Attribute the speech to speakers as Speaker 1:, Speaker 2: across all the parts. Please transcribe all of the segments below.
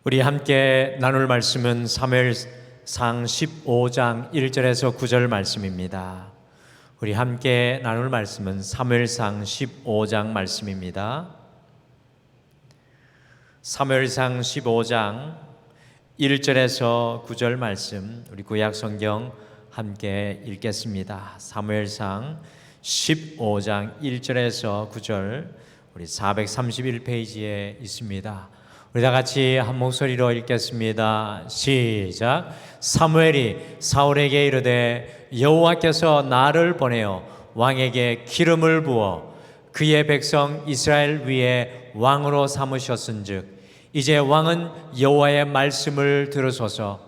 Speaker 1: 우리 함께 나눌 말씀은 사무엘상 15장 1절에서 9절 말씀입니다. 우리 함께 나눌 말씀은 사무엘상 15장 말씀입니다. 사무엘상 15장 1절에서 9절 말씀, 우리 구약 성경 함께 읽겠습니다. 사무엘상 15장 1절에서 9절, 우리 431페이지에 있습니다. 우리 다 같이 한 목소리로 읽겠습니다. 시작. 사무엘이 사울에게 이르되 여호와께서 나를 보내어 왕에게 기름을 부어 그의 백성 이스라엘 위에 왕으로 삼으셨은즉 이제 왕은 여호와의 말씀을 들으소서.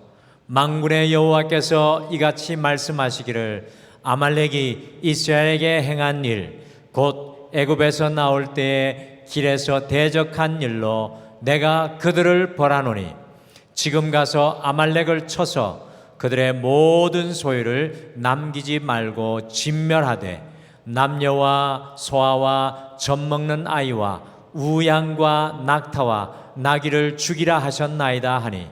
Speaker 1: 만군의 여호와께서 이같이 말씀하시기를 아말렉이 이스라엘에게 행한 일 곧 애굽에서 나올 때에 길에서 대적한 일로 내가 그들을 벌하노니 지금 가서 아말렉을 쳐서 그들의 모든 소유를 남기지 말고 진멸하되 남녀와 소아와 젖먹는 아이와 우양과 낙타와 나귀를 죽이라 하셨나이다 하니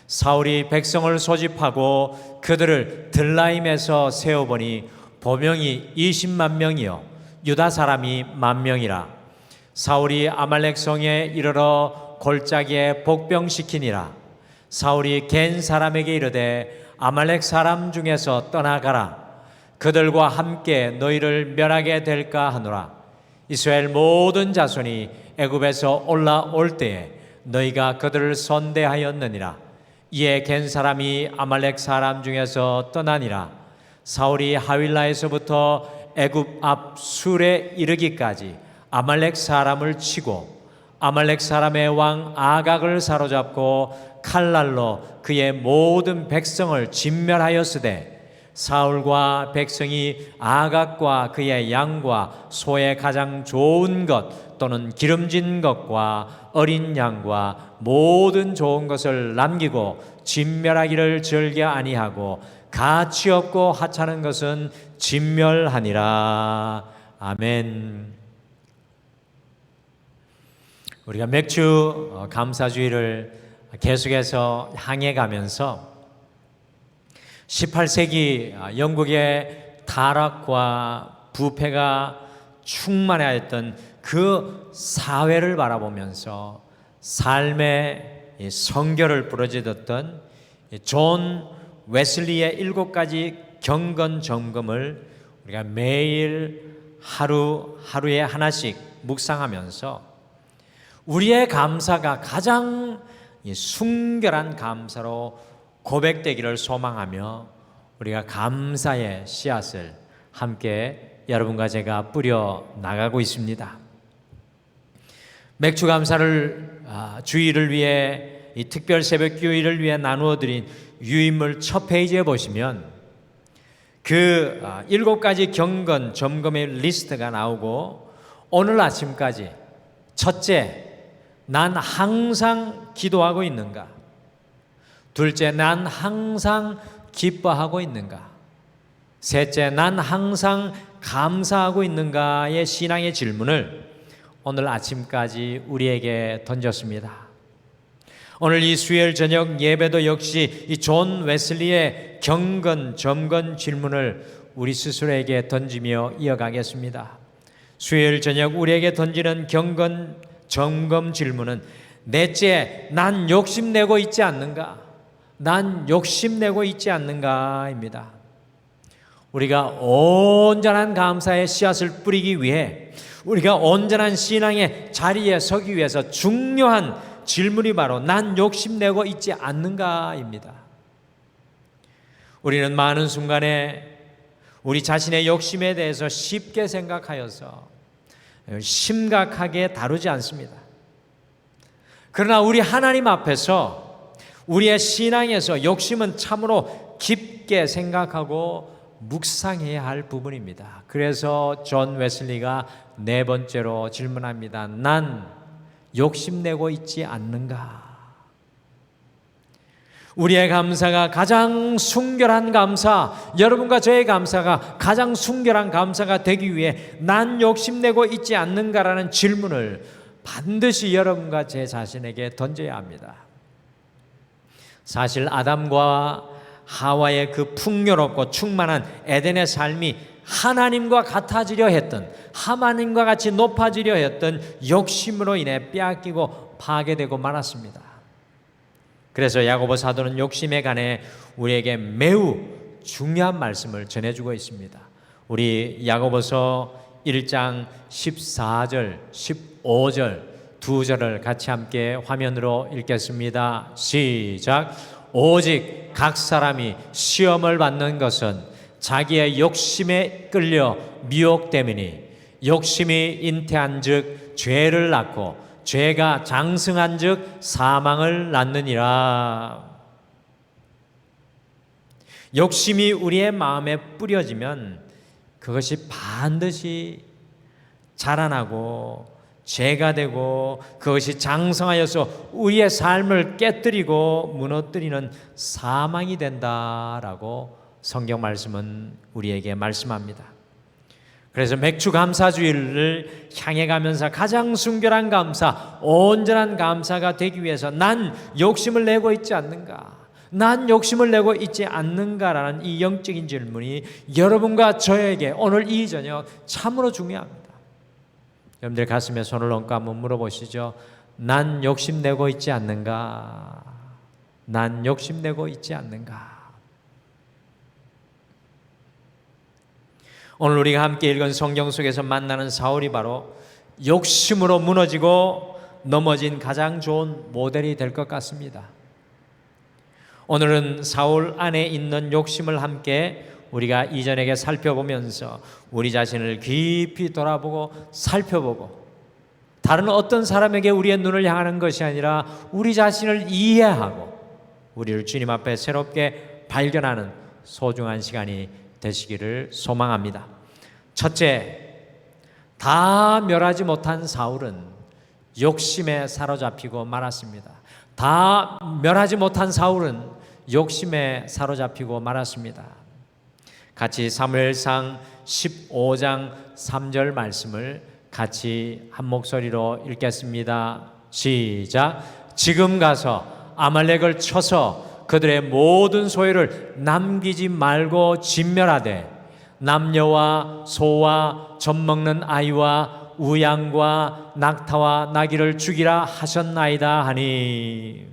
Speaker 1: 사울이 백성을 소집하고 그들을 들라임에서 세어보니 보명이 20만 명이요 유다 사람이 10,000명이라. 사울이 아말렉 성에 이르러 골짜기에 복병시키니라. 사울이 겐 사람에게 이르되 아말렉 사람 중에서 떠나가라. 그들과 함께 너희를 멸하게 될까 하노라. 이스라엘 모든 자손이 애굽에서 올라올 때에 너희가 그들을 선대하였느니라. 이에 겐 사람이 아말렉 사람 중에서 떠나니라. 사울이 하윌라에서부터 애굽 앞 술에 이르기까지 아말렉 사람을 치고 아말렉 사람의 왕 아각을 사로잡고 칼날로 그의 모든 백성을 진멸하였으되 사울과 백성이 아각과 그의 양과 소의 가장 좋은 것 또는 기름진 것과 어린 양과 모든 좋은 것을 남기고 진멸하기를 즐겨 아니하고 가치 없고 하찮은 것은 진멸하니라. 아멘. 우리가 맥주 감사주의를 계속해서 향해 가면서 18세기 영국의 타락과 부패가 충만하였던 그 사회를 바라보면서 삶의 성결을 부러지던 존 웨슬리의 7가지 경건 점검을 우리가 매일 하루에 하나씩 묵상하면서 우리의 감사가 가장 순결한 감사로 고백되기를 소망하며 우리가 감사의 씨앗을 함께 여러분과 제가 뿌려 나가고 있습니다. 맥주 감사를 주일을 위해 이 특별 새벽 교회를 위해 나누어 드린 유인물 첫 페이지에 보시면 그 7가지 경건 점검의 리스트가 나오고 오늘 아침까지 첫째, 난 항상 기도하고 있는가? 둘째, 난 항상 기뻐하고 있는가? 셋째, 난 항상 감사하고 있는가의 신앙의 질문을 오늘 아침까지 우리에게 던졌습니다. 오늘 이 수요일 저녁 예배도 역시 이 존 웨슬리의 경건 점검 질문을 우리 스스로에게 던지며 이어가겠습니다. 수요일 저녁 우리에게 던지는 경건 점검 질문은 넷째, 난 욕심내고 있지 않는가? 난 욕심내고 있지 않는가입니다. 우리가 온전한 감사의 씨앗을 뿌리기 위해 우리가 온전한 신앙의 자리에 서기 위해서 중요한 질문이 바로 난 욕심내고 있지 않는가입니다. 우리는 많은 순간에 우리 자신의 욕심에 대해서 쉽게 생각하여서 심각하게 다루지 않습니다. 그러나 우리 하나님 앞에서 우리의 신앙에서 욕심은 참으로 깊게 생각하고 묵상해야 할 부분입니다. 그래서 존 웨슬리가 네 번째로 질문합니다. 난 욕심내고 있지 않는가? 우리의 감사가 가장 순결한 감사, 여러분과 저의 감사가 가장 순결한 감사가 되기 위해 난 욕심내고 있지 않는가라는 질문을 반드시 여러분과 제 자신에게 던져야 합니다. 사실 아담과 하와의 그 풍요롭고 충만한 에덴의 삶이 하나님과 같아지려 했던, 하나님과 같이 높아지려 했던 욕심으로 인해 빼앗기고 파괴되고 말았습니다. 그래서 야고보 사도는 욕심에 관해 우리에게 매우 중요한 말씀을 전해주고 있습니다. 우리 야고보서 1장 14절, 15절 두 절을 같이 함께 화면으로 읽겠습니다. 시작. 오직 각 사람이 시험을 받는 것은 자기의 욕심에 끌려 미혹됨이니 욕심이 잉태한즉 죄를 낳고 죄가 장성한즉 사망을 낳느니라. 욕심이 우리의 마음에 뿌려지면 그것이 반드시 자라나고 죄가 되고 그것이 장성하여서 우리의 삶을 깨뜨리고 무너뜨리는 사망이 된다라고 성경 말씀은 우리에게 말씀합니다. 그래서 맥주 감사주일을 향해 가면서 가장 순결한 감사, 온전한 감사가 되기 위해서 난 욕심을 내고 있지 않는가? 난 욕심을 내고 있지 않는가라는 이 영적인 질문이 여러분과 저에게 오늘 이 저녁 참으로 중요합니다. 여러분들 가슴에 손을 얹고 한번 물어보시죠. 난 욕심내고 있지 않는가? 난 욕심내고 있지 않는가? 오늘 우리가 함께 읽은 성경 속에서 만나는 사울이 바로 욕심으로 무너지고 넘어진 가장 좋은 모델이 될 것 같습니다. 오늘은 사울 안에 있는 욕심을 함께 우리가 이전에게 살펴보면서 우리 자신을 깊이 돌아보고 살펴보고 다른 어떤 사람에게 우리의 눈을 향하는 것이 아니라 우리 자신을 이해하고 우리를 주님 앞에 새롭게 발견하는 소중한 시간이 되시기를 소망합니다. 첫째, 다 멸하지 못한 사울은 욕심에 사로잡히고 말았습니다. 다 멸하지 못한 사울은 욕심에 사로잡히고 말았습니다. 같이 사무엘상 15장 3절 말씀을 같이 한 목소리로 읽겠습니다. 시작. 지금 가서 아말렉을 쳐서 그들의 모든 소유를 남기지 말고 진멸하되 남녀와 소와 젖먹는 아이와 우양과 낙타와 나귀를 죽이라 하셨나이다 하니,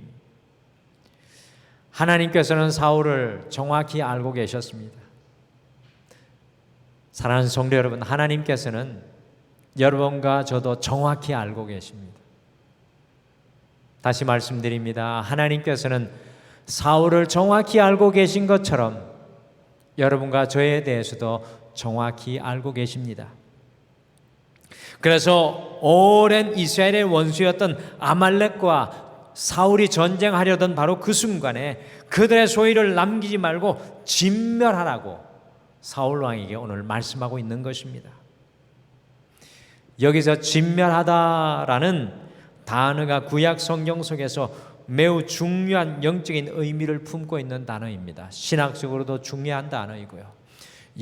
Speaker 1: 하나님께서는 사울을 정확히 알고 계셨습니다. 사랑하는 성도 여러분, 하나님께서는 여러분과 저도 정확히 알고 계십니다. 다시 말씀드립니다. 하나님께서는 사울을 정확히 알고 계신 것처럼 여러분과 저에 대해서도 정확히 알고 계십니다. 그래서 오랜 이스라엘의 원수였던 아말렉과 사울이 전쟁하려던 바로 그 순간에 그들의 소유를 남기지 말고 진멸하라고 사울 왕에게 오늘 말씀하고 있는 것입니다. 여기서 진멸하다라는 단어가 구약 성경 속에서 매우 중요한 영적인 의미를 품고 있는 단어입니다. 신학적으로도 중요한 단어이고요,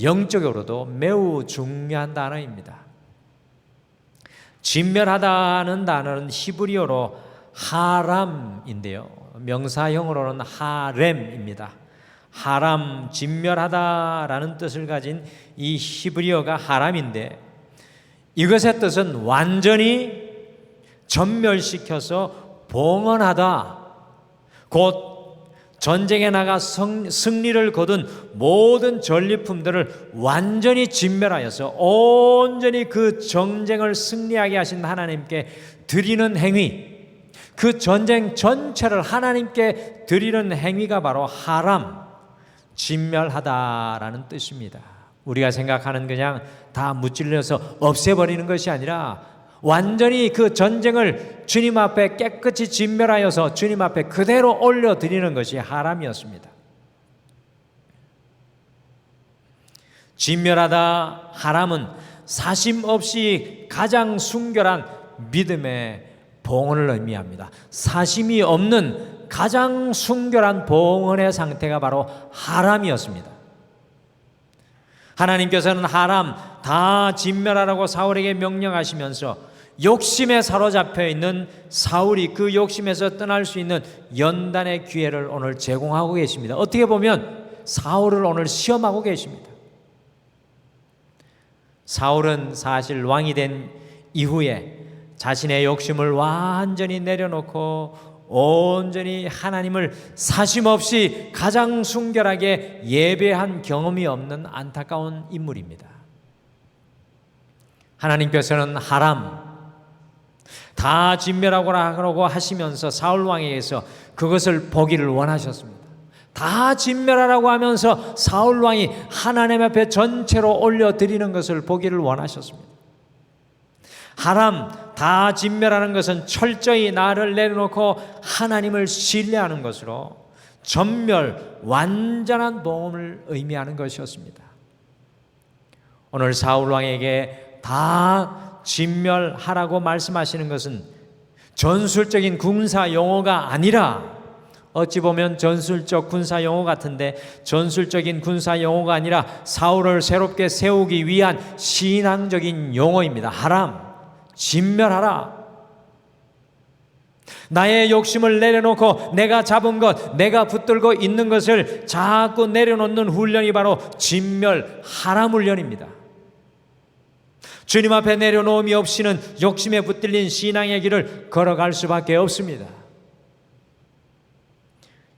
Speaker 1: 영적으로도 매우 중요한 단어입니다. 진멸하다는 단어는 히브리어로 하람인데요, 명사형으로는 하렘입니다. 하람, 진멸하다라는 뜻을 가진 이 히브리어가 하람인데, 이것의 뜻은 완전히 전멸시켜서 봉헌하다, 곧 전쟁에 나가 승리를 거둔 모든 전리품들을 완전히 진멸하여서 온전히 그 전쟁을 승리하게 하신 하나님께 드리는 행위, 그 전쟁 전체를 하나님께 드리는 행위가 바로 하람, 진멸하다라는 뜻입니다. 우리가 생각하는 그냥 다 무찔러서 없애버리는 것이 아니라 완전히 그 전쟁을 주님 앞에 깨끗이 진멸하여서 주님 앞에 그대로 올려드리는 것이 하람이었습니다. 진멸하다, 하람은 사심 없이 가장 순결한 믿음의 봉헌을 의미합니다. 사심이 없는 가장 순결한 봉헌의 상태가 바로 하람이었습니다. 하나님께서는 하람 다 진멸하라고 사울에게 명령하시면서 욕심에 사로잡혀 있는 사울이 그 욕심에서 떠날 수 있는 연단의 기회를 오늘 제공하고 계십니다. 어떻게 보면 사울을 오늘 시험하고 계십니다. 사울은 사실 왕이 된 이후에 자신의 욕심을 완전히 내려놓고 온전히 하나님을 사심없이 가장 순결하게 예배한 경험이 없는 안타까운 인물입니다. 하나님께서는 하람 다 진멸하라고 하시면서 사울 왕에게서 그것을 보기를 원하셨습니다. 다 진멸하라고 하면서 사울 왕이 하나님 앞에 전체로 올려드리는 것을 보기를 원하셨습니다. 하람 다 진멸하는 것은 철저히 나를 내려놓고 하나님을 신뢰하는 것으로 전멸 완전한 도움을 의미하는 것이었습니다. 오늘 사울 왕에게 다 진멸하라고 말씀하시는 것은 전술적인 군사 용어가 아니라, 어찌 보면 전술적 군사 용어 같은데 전술적인 군사 용어가 아니라 사울을 새롭게 세우기 위한 신앙적인 용어입니다. 하람, 진멸하라. 나의 욕심을 내려놓고 내가 잡은 것, 내가 붙들고 있는 것을 자꾸 내려놓는 훈련이 바로 진멸하람 훈련입니다. 주님 앞에 내려놓음이 없이는 욕심에 붙들린 신앙의 길을 걸어갈 수밖에 없습니다.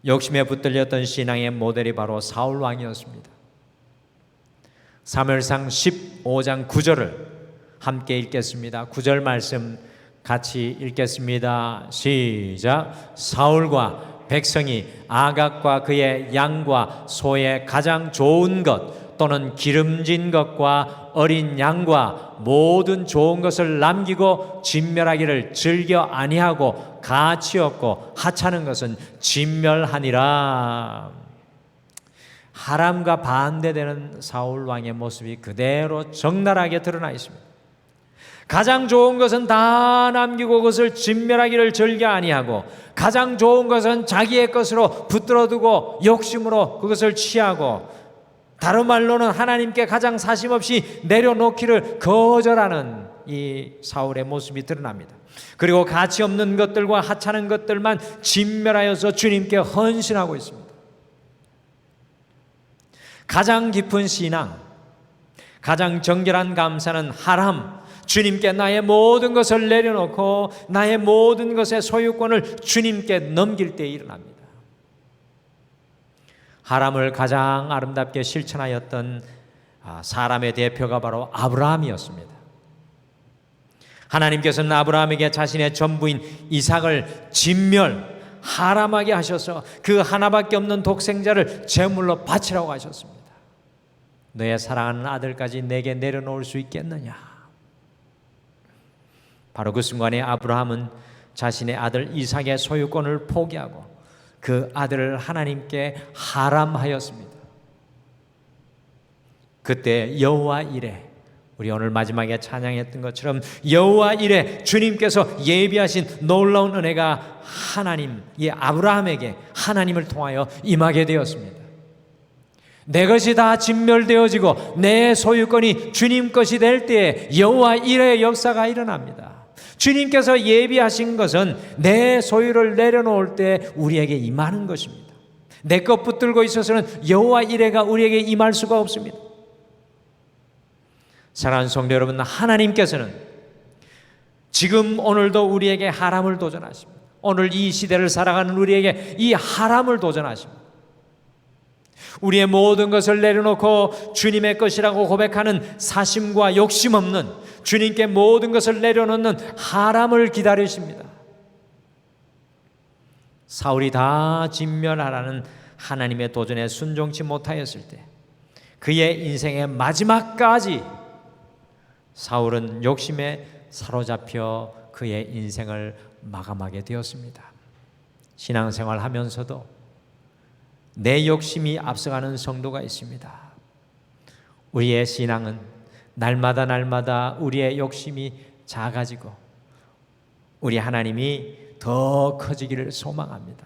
Speaker 1: 욕심에 붙들렸던 신앙의 모델이 바로 사울 왕이었습니다. 사무엘상 15장 9절을 함께 읽겠습니다. 9절 말씀 같이 읽겠습니다. 시작. 사울과 백성이 아각과 그의 양과 소의 가장 좋은 것 또는 기름진 것과 어린 양과 모든 좋은 것을 남기고 진멸하기를 즐겨 아니하고 가치 없고 하찮은 것은 진멸하니라. 하람과 반대되는 사울 왕의 모습이 그대로 적나라하게 드러나 있습니다. 가장 좋은 것은 다 남기고 그것을 진멸하기를 즐겨 아니하고, 가장 좋은 것은 자기의 것으로 붙들어두고 욕심으로 그것을 취하고, 다른 말로는 하나님께 가장 사심없이 내려놓기를 거절하는 이 사울의 모습이 드러납니다. 그리고 가치 없는 것들과 하찮은 것들만 진멸하여서 주님께 헌신하고 있습니다. 가장 깊은 신앙, 가장 정결한 감사는 하람, 주님께 나의 모든 것을 내려놓고 나의 모든 것의 소유권을 주님께 넘길 때 일어납니다. 하람을 가장 아름답게 실천하였던 사람의 대표가 바로 아브라함이었습니다. 하나님께서는 아브라함에게 자신의 전부인 이삭을 진멸하람하게 하셔서 그 하나밖에 없는 독생자를 제물로 바치라고 하셨습니다. 너의 사랑하는 아들까지 내게 내려놓을 수 있겠느냐? 바로 그 순간에 아브라함은 자신의 아들 이삭의 소유권을 포기하고 그 아들을 하나님께 하람하였습니다. 그때 여호와 이레, 우리 오늘 마지막에 찬양했던 것처럼 여호와 이레, 주님께서 예비하신 놀라운 은혜가 하나님, 이 아브라함에게 하나님을 통하여 임하게 되었습니다. 내 것이 다 진멸되어지고 내 소유권이 주님 것이 될 때에 여호와 이레의 역사가 일어납니다. 주님께서 예비하신 것은 내 소유를 내려놓을 때 우리에게 임하는 것입니다. 내 것 붙들고 있어서는 여호와 이레가 우리에게 임할 수가 없습니다. 사랑하는 성도 여러분, 하나님께서는 지금 오늘도 우리에게 하람을 도전하십니다. 오늘 이 시대를 살아가는 우리에게 이 하람을 도전하십니다. 우리의 모든 것을 내려놓고 주님의 것이라고 고백하는 사심과 욕심 없는, 주님께 모든 것을 내려놓는 하람을 기다리십니다. 사울이 다 진멸하라는 하나님의 도전에 순종치 못하였을 때 그의 인생의 마지막까지 사울은 욕심에 사로잡혀 그의 인생을 마감하게 되었습니다. 신앙생활 하면서도 내 욕심이 앞서가는 성도가 있습니다. 우리의 신앙은 날마다 우리의 욕심이 작아지고 우리 하나님이 더 커지기를 소망합니다.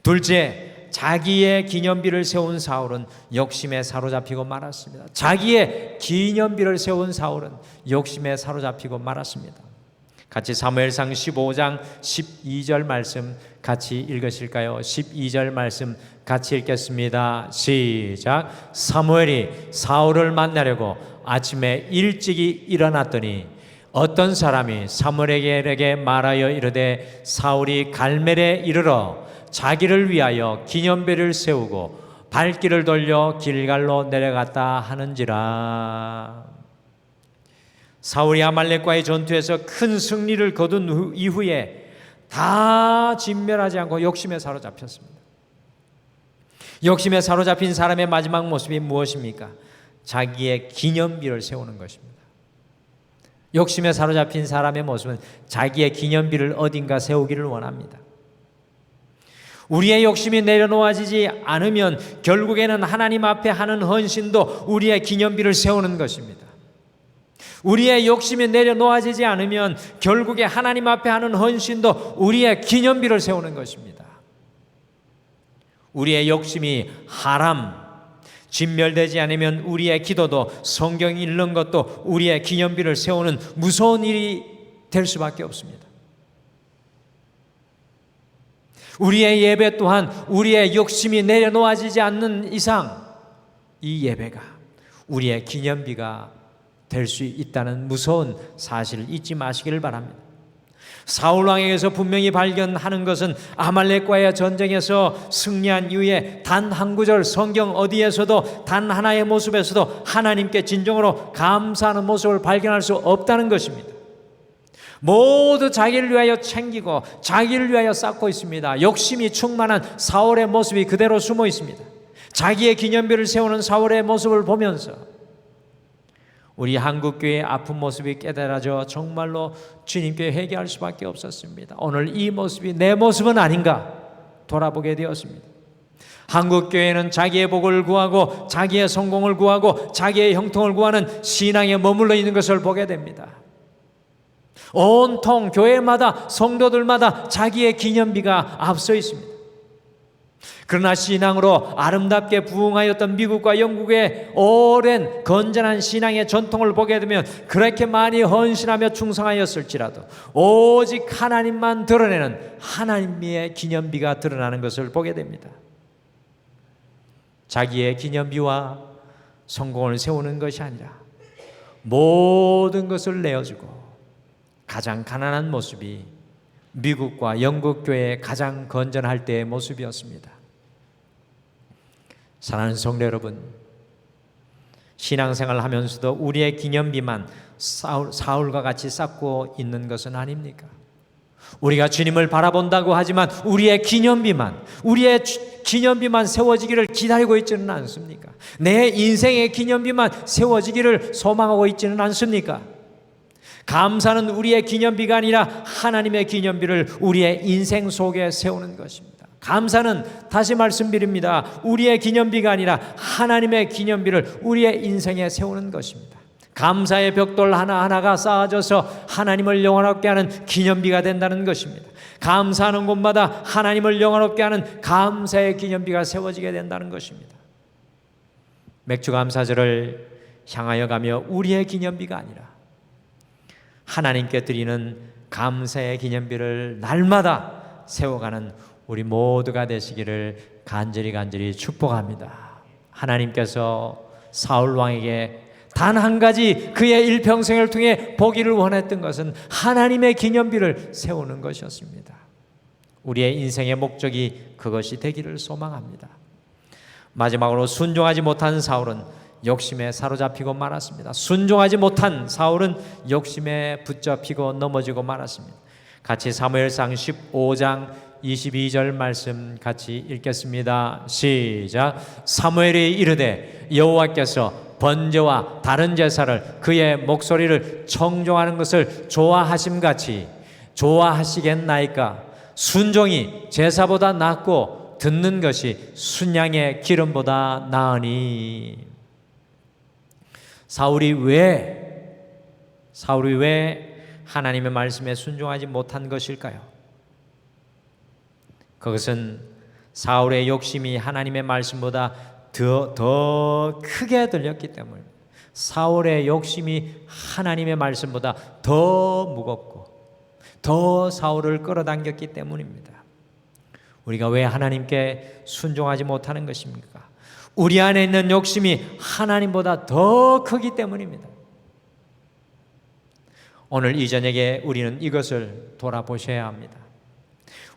Speaker 1: 둘째, 자기의 기념비를 세운 사울은 욕심에 사로잡히고 말았습니다. 자기의 기념비를 세운 사울은 욕심에 사로잡히고 말았습니다. 같이 사무엘상 15장 12절 말씀 같이 읽으실까요? 12절 말씀 같이 읽겠습니다. 시작. 사무엘이 사울을 만나려고 아침에 일찍이 일어났더니 어떤 사람이 사무엘에게 말하여 이르되 사울이 갈멜에 이르러 자기를 위하여 기념비를 세우고 발길을 돌려 길갈로 내려갔다 하는지라. 사울이 아말렉과의 전투에서 큰 승리를 거둔 이후에 다 진멸하지 않고 욕심에 사로잡혔습니다. 욕심에 사로잡힌 사람의 마지막 모습이 무엇입니까? 자기의 기념비를 세우는 것입니다. 욕심에 사로잡힌 사람의 모습은 자기의 기념비를 어딘가 세우기를 원합니다. 우리의 욕심이 내려놓아지지 않으면 결국에는 하나님 앞에 하는 헌신도 우리의 기념비를 세우는 것입니다. 우리의 욕심이 내려놓아지지 않으면 결국에 하나님 앞에 하는 헌신도 우리의 기념비를 세우는 것입니다. 우리의 욕심이 진멸되지 않으면 우리의 기도도 성경 읽는 것도 우리의 기념비를 세우는 무서운 일이 될 수밖에 없습니다. 우리의 예배 또한 우리의 욕심이 내려놓아지지 않는 이상 이 예배가 우리의 기념비가 될 수 있다는 무서운 사실을 잊지 마시기를 바랍니다. 사울 왕에게서 분명히 발견하는 것은 아말렉과의 전쟁에서 승리한 이후에 단 한 구절 성경 어디에서도 단 하나의 모습에서도 하나님께 진정으로 감사하는 모습을 발견할 수 없다는 것입니다. 모두 자기를 위하여 챙기고 자기를 위하여 쌓고 있습니다. 욕심이 충만한 사울의 모습이 그대로 숨어 있습니다. 자기의 기념비를 세우는 사울의 모습을 보면서 우리 한국교회의 아픈 모습이 깨달아져 정말로 주님께 회개할 수밖에 없었습니다. 오늘 이 모습이 내 모습은 아닌가 돌아보게 되었습니다. 한국교회는 자기의 복을 구하고 자기의 성공을 구하고 자기의 형통을 구하는 신앙에 머물러 있는 것을 보게 됩니다. 온통 교회마다 성도들마다 자기의 기념비가 앞서 있습니다. 그러나 신앙으로 아름답게 부흥하였던 미국과 영국의 오랜 건전한 신앙의 전통을 보게 되면 그렇게 많이 헌신하며 충성하였을지라도 오직 하나님만 드러내는 하나님의 기념비가 드러나는 것을 보게 됩니다. 자기의 기념비와 성공을 세우는 것이 아니라 모든 것을 내어주고 가장 가난한 모습이 미국과 영국 교회의 가장 건전할 때의 모습이었습니다. 사랑하는 성도 여러분, 신앙생활 하면서도 우리의 기념비만 사울과 같이 쌓고 있는 것은 아닙니까? 우리가 주님을 바라본다고 하지만 우리의 기념비만 세워지기를 기다리고 있지는 않습니까? 내 인생의 기념비만 세워지기를 소망하고 있지는 않습니까? 감사는 우리의 기념비가 아니라 하나님의 기념비를 우리의 인생 속에 세우는 것입니다. 감사는 다시 말씀드립니다. 우리의 기념비가 아니라 하나님의 기념비를 우리의 인생에 세우는 것입니다. 감사의 벽돌 하나하나가 쌓아져서 하나님을 영원롭게 하는 기념비가 된다는 것입니다. 감사하는 곳마다 하나님을 영원롭게 하는 감사의 기념비가 세워지게 된다는 것입니다. 맥주감사절을 향하여 가며 우리의 기념비가 아니라 하나님께 드리는 감사의 기념비를 날마다 세워가는 우리 모두가 되시기를 간절히 축복합니다. 하나님께서 사울 왕에게 단 한 가지 그의 일평생을 통해 보기를 원했던 것은 하나님의 기념비를 세우는 것이었습니다. 우리의 인생의 목적이 그것이 되기를 소망합니다. 마지막으로 순종하지 못한 사울은 욕심에 사로잡히고 말았습니다. 순종하지 못한 사울은 욕심에 붙잡히고 넘어지고 말았습니다. 같이 사무엘상 15장 22절 말씀 같이 읽겠습니다. 시작. 사무엘이 이르되 여호와께서 번제와 다른 제사를 그의 목소리를 청종하는 것을 좋아하심같이 좋아하시겠나이까? 순종이 제사보다 낫고 듣는 것이 순양의 기름보다 나으니. 사울이 왜 하나님의 말씀에 순종하지 못한 것일까요? 그것은 사울의 욕심이 하나님의 말씀보다 더 크게 들렸기 때문입니다. 사울의 욕심이 하나님의 말씀보다 더 무겁고 더 사울을 끌어당겼기 때문입니다. 우리가 왜 하나님께 순종하지 못하는 것입니까? 우리 안에 있는 욕심이 하나님보다 더 크기 때문입니다. 오늘 이 저녁에 우리는 이것을 돌아보셔야 합니다.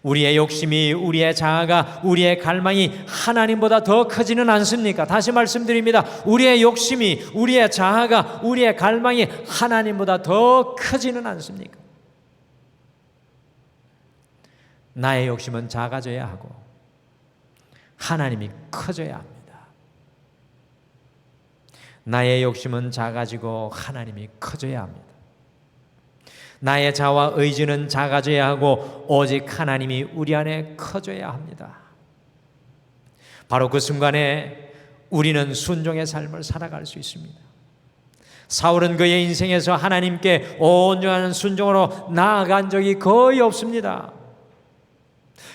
Speaker 1: 우리의 욕심이, 우리의 자아가, 우리의 갈망이 하나님보다 더 크지는 않습니까? 다시 말씀드립니다. 우리의 욕심이, 우리의 자아가, 우리의 갈망이 하나님보다 더 크지는 않습니까? 나의 욕심은 작아져야 하고 하나님이 커져야 합니다. 나의 욕심은 작아지고 하나님이 커져야 합니다. 나의 자와 의지는 작아져야 하고 오직 하나님이 우리 안에 커져야 합니다. 바로 그 순간에 우리는 순종의 삶을 살아갈 수 있습니다. 사울은 그의 인생에서 하나님께 온전한 순종으로 나아간 적이 거의 없습니다.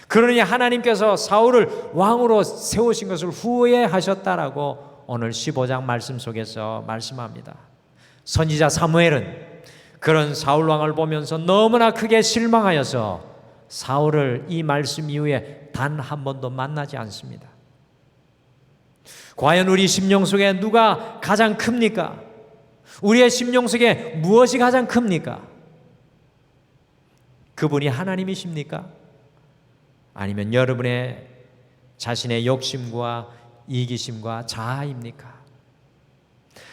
Speaker 1: 그러니 하나님께서 사울을 왕으로 세우신 것을 후회하셨다라고 오늘 15장 말씀 속에서 말씀합니다. 선지자 사무엘은 그런 사울 왕을 보면서 너무나 크게 실망하여서 사울을 이 말씀 이후에 단 한 번도 만나지 않습니다. 과연 우리 심령 속에 누가 가장 큽니까? 우리의 심령 속에 무엇이 가장 큽니까? 그분이 하나님이십니까? 아니면 여러분의 자신의 욕심과 이기심과 자아입니까?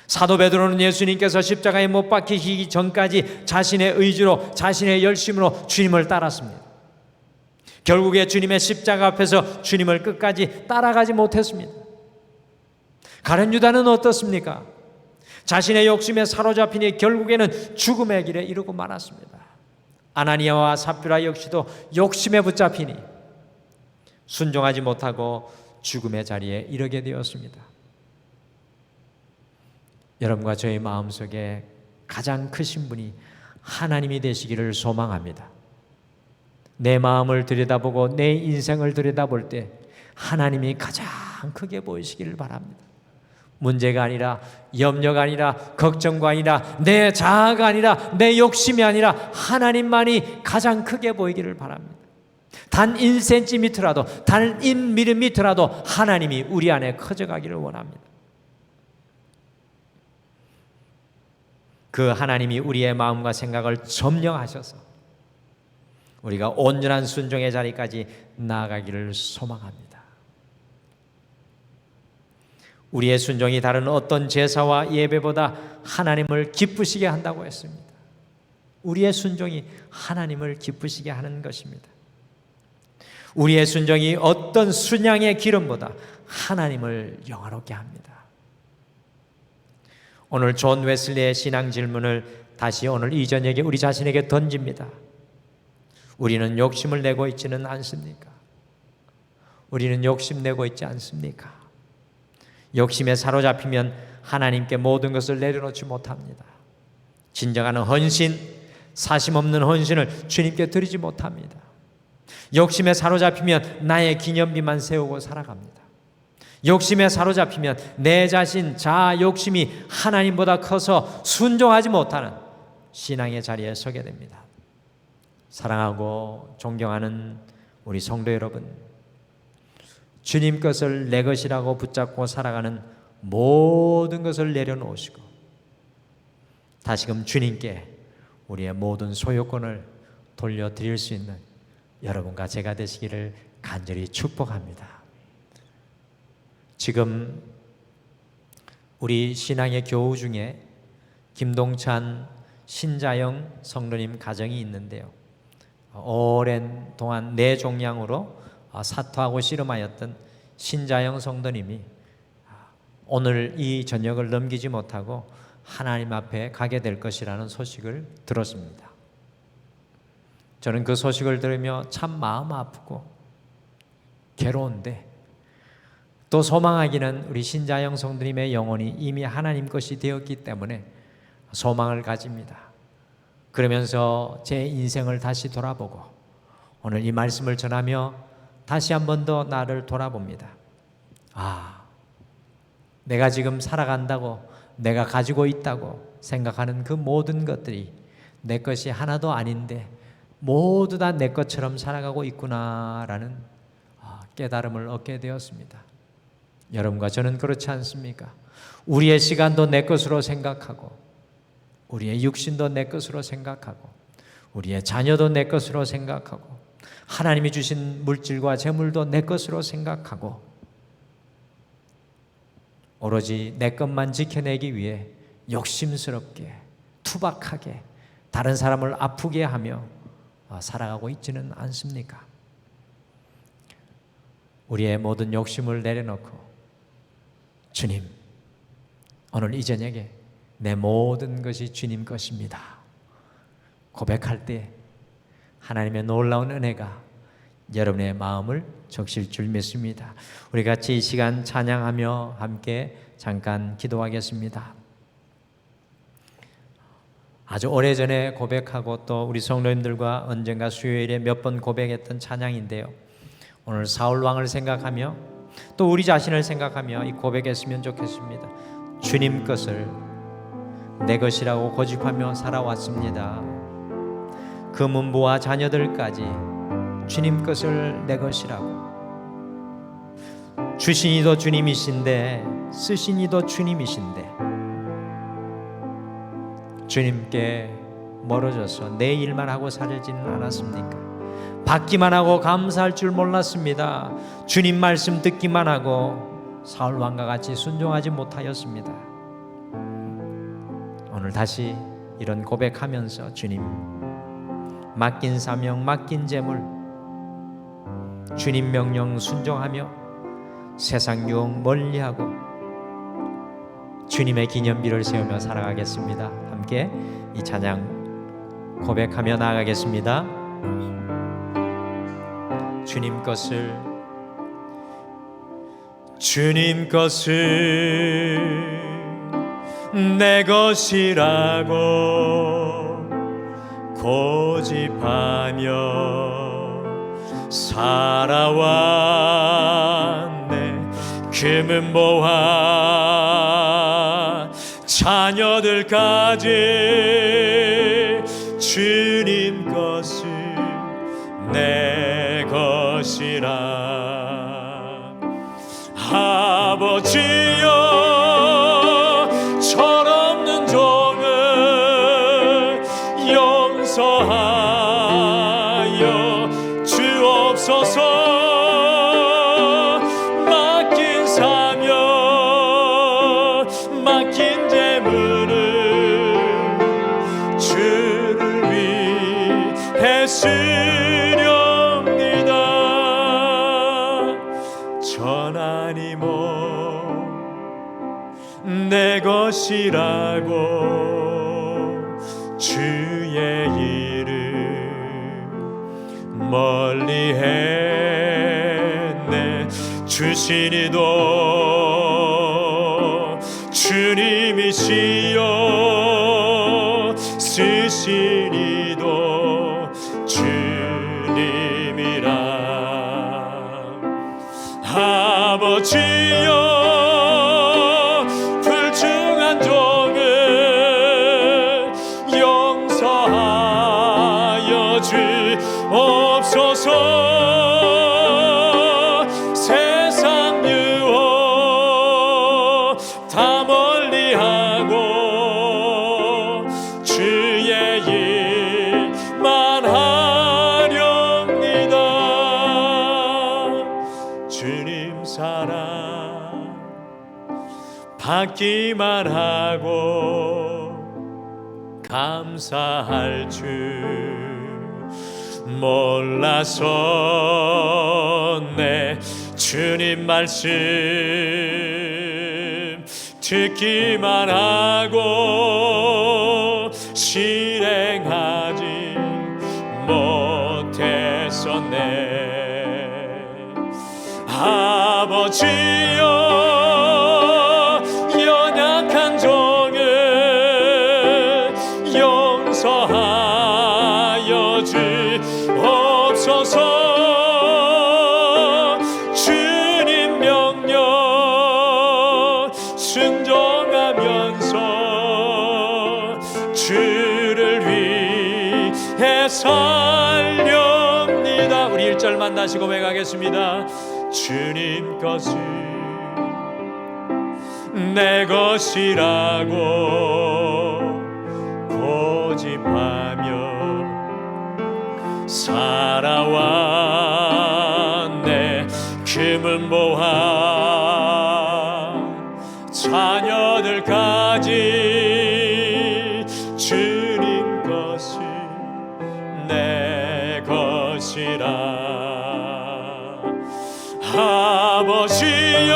Speaker 1: 사도 베드로는 예수님께서 십자가에 못 박히시기 전까지 자신의 의지로, 자신의 열심으로 주님을 따랐습니다. 결국에 주님의 십자가 앞에서 주님을 끝까지 따라가지 못했습니다. 가룟 유다는 어떻습니까? 자신의 욕심에 사로잡히니 결국에는 죽음의 길에 이르고 말았습니다. 아나니아와 삽비라 역시도 욕심에 붙잡히니 순종하지 못하고 죽음의 자리에 이르게 되었습니다. 여러분과 저의 마음속에 가장 크신 분이 하나님이 되시기를 소망합니다. 내 마음을 들여다보고 내 인생을 들여다볼 때 하나님이 가장 크게 보이시기를 바랍니다. 문제가 아니라, 염려가 아니라, 걱정가 아니라, 내 자아가 아니라, 내 욕심이 아니라 하나님만이 가장 크게 보이기를 바랍니다. 단 1cm라도, 단 1mm라도 하나님이 우리 안에 커져가기를 원합니다. 그 하나님이 우리의 마음과 생각을 점령하셔서 우리가 온전한 순종의 자리까지 나아가기를 소망합니다. 우리의 순종이 다른 어떤 제사와 예배보다 하나님을 기쁘시게 한다고 했습니다. 우리의 순종이 하나님을 기쁘시게 하는 것입니다. 우리의 순종이 어떤 순양의 기름보다 하나님을 영화롭게 합니다. 오늘 존 웨슬리의 신앙 질문을 다시 오늘 이 저녁에 우리 자신에게 던집니다. 우리는 욕심을 내고 있지는 않습니까? 우리는 욕심내고 있지 않습니까? 욕심에 사로잡히면 하나님께 모든 것을 내려놓지 못합니다. 진정한 헌신, 사심없는 헌신을 주님께 드리지 못합니다. 욕심에 사로잡히면 나의 기념비만 세우고 살아갑니다. 욕심에 사로잡히면 내 자신, 자아 욕심이 하나님보다 커서 순종하지 못하는 신앙의 자리에 서게 됩니다. 사랑하고 존경하는 우리 성도 여러분, 주님 것을 내 것이라고 붙잡고 살아가는 모든 것을 내려놓으시고 다시금 주님께 우리의 모든 소유권을 돌려드릴 수 있는 여러분과 제가 되시기를 간절히 축복합니다. 지금 우리 신앙의 교우 중에 김동찬 신자영 성도님 가정이 있는데요, 오랜 동안 뇌종양으로 사토하고 씨름하였던 신자영 성도님이 오늘 이 저녁을 넘기지 못하고 하나님 앞에 가게 될 것이라는 소식을 들었습니다. 저는 그 소식을 들으며 참 마음 아프고 괴로운데, 또 소망하기는 우리 신자영 성도님의 영혼이 이미 하나님 것이 되었기 때문에 소망을 가집니다. 그러면서 제 인생을 다시 돌아보고 오늘 이 말씀을 전하며 다시 한 번 더 나를 돌아봅니다. 내가 지금 살아간다고, 내가 가지고 있다고 생각하는 그 모든 것들이 내 것이 하나도 아닌데 모두 다 내 것처럼 살아가고 있구나라는 깨달음을 얻게 되었습니다. 여러분과 저는 그렇지 않습니까? 우리의 시간도 내 것으로 생각하고, 우리의 육신도 내 것으로 생각하고, 우리의 자녀도 내 것으로 생각하고, 하나님이 주신 물질과 재물도 내 것으로 생각하고, 오로지 내 것만 지켜내기 위해 욕심스럽게, 투박하게 다른 사람을 아프게 하며 살아가고 있지는 않습니까? 우리의 모든 욕심을 내려놓고, 주님, 오늘 이 저녁에 내 모든 것이 주님 것입니다 고백할 때 하나님의 놀라운 은혜가 여러분의 마음을 적실 줄 믿습니다. 우리 같이 이 시간 찬양하며 함께 잠깐 기도하겠습니다. 아주 오래전에 고백하고 또 우리 성도님들과 언젠가 수요일에 몇 번 고백했던 찬양인데요, 오늘 사울왕을 생각하며 또 우리 자신을 생각하며 이 고백했으면 좋겠습니다. 주님 것을 내 것이라고 고집하며 살아왔습니다. 그 문부와 자녀들까지 주님 것을 내 것이라고, 주신 이도 주님이신데 쓰신 이도 주님이신데 주님께 멀어져서 내 일만 하고 살지는 않았습니까? 받기만 하고 감사할 줄 몰랐습니다. 주님 말씀 듣기만 하고 사울왕과 같이 순종하지 못하였습니다. 오늘 다시 이런 고백하면서 주님, 맡긴 사명, 맡긴 재물, 주님 명령 순종하며 세상 유혹 멀리하고 주님의 기념비를 세우며 살아가겠습니다. 함께 이 찬양 고백하며 나아가겠습니다. 주님 것을 내 것이라고 고집하며 살아왔네. 금은보화 자녀들까지 주님 것을 내 것이라. 아버지여, 철없는 종을 용서하여 주옵소서. 맡긴 사명, 맡긴 재물을 주를 위해 쓰렵니다. 전하니 내 것이라고 주의 이름 멀리 했네. 주신 이도 주님이시요, 쓰신 이도 주님이라. 아버지여, 주옵소서. 세상 유혹 다 멀리하고 주의 일만 하렵니다. 주님 사랑 받기만 하고 감사할 줄 몰랐었네. 주님 말씀 듣기만 하고 실행하지 못했었네. 아버지여, 연약한 종을 용서하여 주옵소서. 주님 명령 순종하면서 주를 위해 살 다시 고백하겠습니다. 주님 것을 내 것이라고 고집하며 살아왔네. 금은 보화 자녀들까지 주님 것이 내 것이라. 아버지여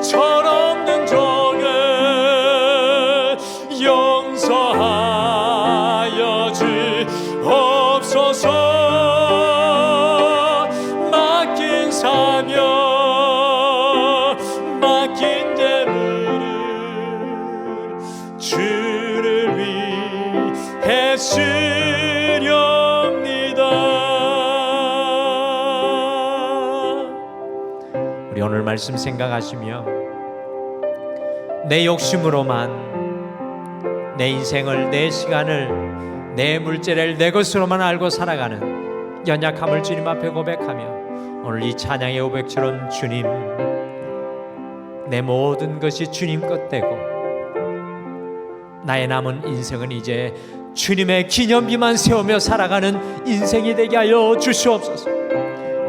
Speaker 1: 철없는 종을 용서하여 주옵소서. 맡긴 사명 맡긴 재물을 주를 위해 쓰렵니다. 우리 오늘 말씀 생각하시며 내 욕심으로만 내 인생을, 내 시간을, 내 물질을 내 것으로만 알고 살아가는 연약함을 주님 앞에 고백하며 오늘 이 찬양의 고백처럼 주님, 내 모든 것이 주님 것 되고 나의 남은 인생은 이제 주님의 기념비만 세우며 살아가는 인생이 되게 하여 주시옵소서.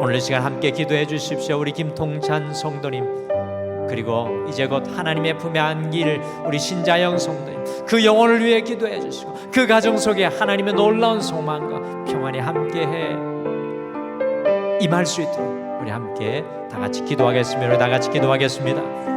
Speaker 1: 오늘 이 시간 함께 기도해 주십시오. 우리 김통찬 성도님, 그리고 이제 곧 하나님의 품에 안길 우리 신자영 성도님, 그 영혼을 위해 기도해 주시고 그 가정 속에 하나님의 놀라운 소망과 평안이 함께해 임할 수 있도록 우리 함께 다 같이 기도하겠습니다. 다 같이 기도하겠습니다.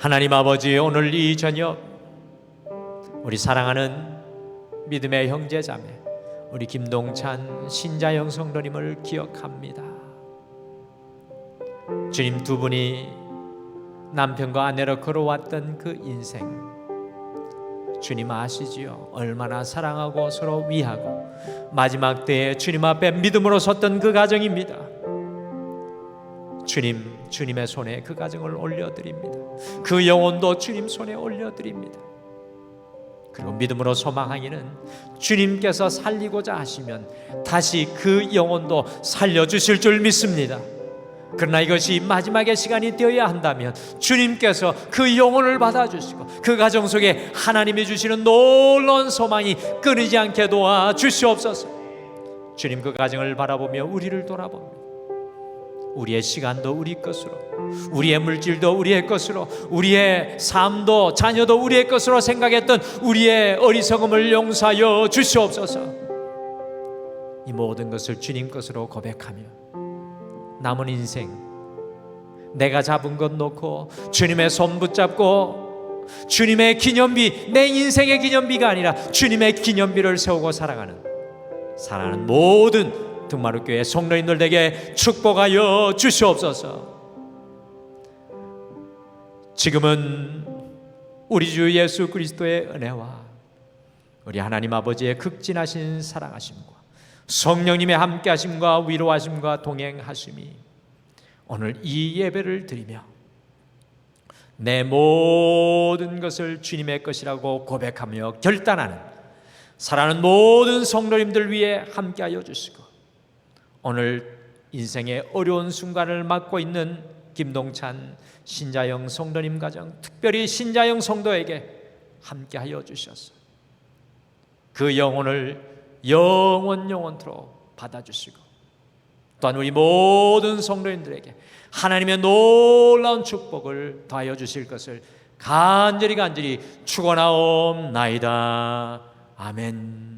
Speaker 1: 하나님 아버지, 오늘 이 저녁 우리 사랑하는 믿음의 형제자매 우리 김동찬 신자영 성도님을 기억합니다. 주님, 두 분이 남편과 아내로 걸어왔던 그 인생, 주님 아시지요? 얼마나 사랑하고 서로 위하고 마지막 때에 주님 앞에 믿음으로 섰던 그 가정입니다. 주님, 주님의 손에 그 가정을 올려드립니다. 그 영혼도 주님 손에 올려드립니다. 그리고 믿음으로 소망하기는 주님께서 살리고자 하시면 다시 그 영혼도 살려주실 줄 믿습니다. 그러나 이것이 마지막의 시간이 되어야 한다면 주님께서 그 영혼을 받아주시고 그 가정 속에 하나님이 주시는 놀라운 소망이 끊이지 않게 도와주시옵소서. 주님, 그 가정을 바라보며 우리를 돌아봅니다. 우리의 시간도 우리 것으로, 우리의 물질도 우리의 것으로, 우리의 삶도 자녀도 우리의 것으로 생각했던 우리의 어리석음을 용서하여 주시옵소서. 이 모든 것을 주님 것으로 고백하며 남은 인생 내가 잡은 것 놓고 주님의 손 붙잡고 주님의 기념비, 내 인생의 기념비가 아니라 주님의 기념비를 세우고 살아가는 모든 등마루교회 성도님들에게 축복하여 주시옵소서. 지금은 우리 주 예수 그리스도의 은혜와 우리 하나님 아버지의 극진하신 사랑하심과 성령님의 함께하심과 위로하심과 동행하심이 오늘 이 예배를 드리며 내 모든 것을 주님의 것이라고 고백하며 결단하는 사랑하는 모든 성도님들 위해 함께하여 주시고 오늘 인생의 어려운 순간을 맞고 있는 김동찬 신자영 성도님 가정, 특별히 신자영 성도에게 함께하여 주셔서 그 영혼을 영원토록 받아주시고, 또한 우리 모든 성도님들에게 하나님의 놀라운 축복을 더하여 주실 것을 간절히 축원하옵나이다. 아멘.